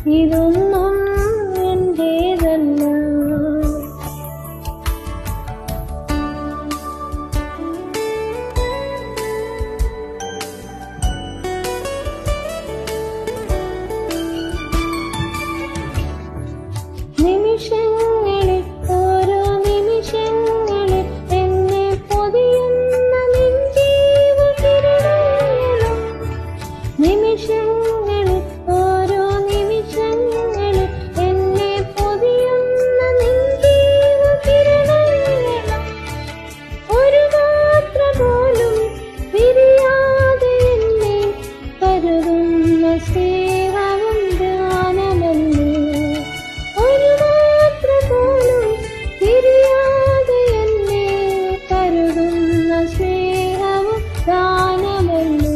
ഇതൊന്നും എന്റേതല്ല. നിമിഷങ്ങളിൽ ഓരോ നിമിഷങ്ങളിൽ എന്നെ പൊതിയുന്ന നെഞ്ചീവ കിരണങ്ങളും, നിമിഷങ്ങളിൽ ഓരോ നിമിഷങ്ങളിൽ എന്നെ പൊതിയുന്ന നെഞ്ചീവ കിരണങ്ങളും, ഒരു മാത്ര പോലും പിരിയാതെ എന്നെ കരുതുന്ന സ്നേഹവും ഗാനമല്ലേ. ഒരു മാത്ര പോലും പിരിയാതെ എന്നെ കരുതുന്ന സ്നേഹവും ഗാനമല്ലേ.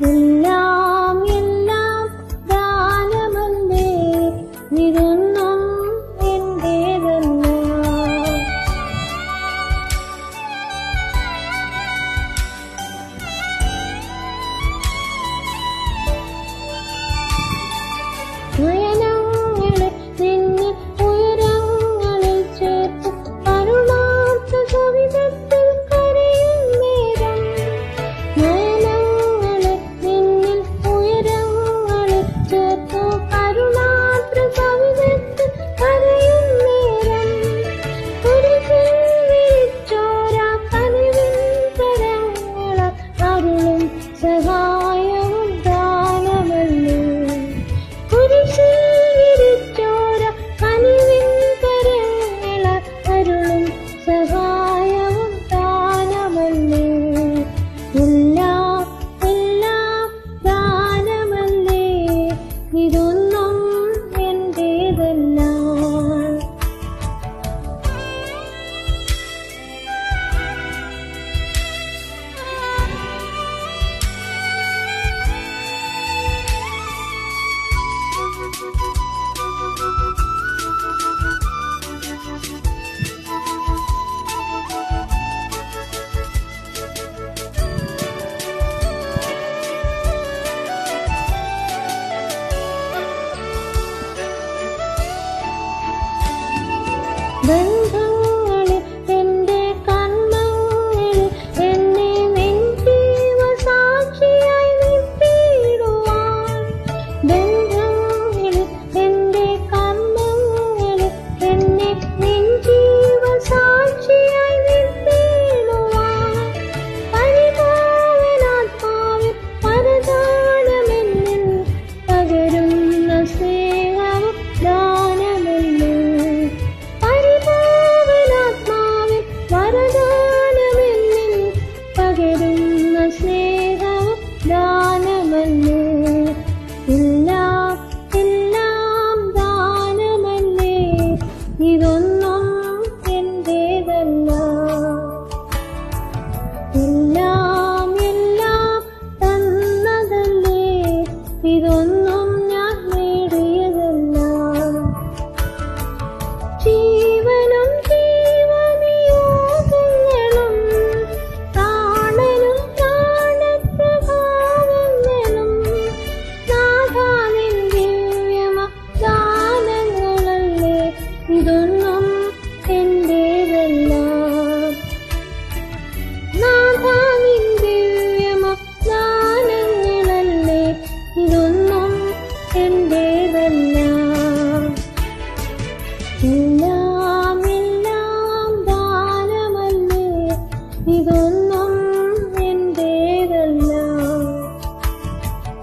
എല്ലാം എല്ലാം ഗാനമല്ലേ, ഇതൊന്നും എന്റേതല്ല. നയനങ്ങളെ നിന്നെ ഉയരങ്ങളിൽ ചേർത്ത് കരുണാർത്ത കവിതത്തിൽ കരയും നേരം, നയനങ്ങളെ നിന്നിൽ ഉയരങ്ങളിൽ ചേർത്തു കരുണാർത്ത കവിതത്തിൽ കരയും നേരം, കുരിശിൽ വിരിച്ചോര കനിവിൻ കരങ്ങളാൽ അരുളും സഹായവും ഗാനമല്ലേ. കുരിശിൽ വിരിച്ചോര കനിവിൻ കരങ്ങളാൽ അരുളും സഹായവും ഗാനമല്ലേ. എല്ലാം എല്ലാം ഗാനമല്ലേ, ഇതൊന്നും എന്റേതല്ല. Then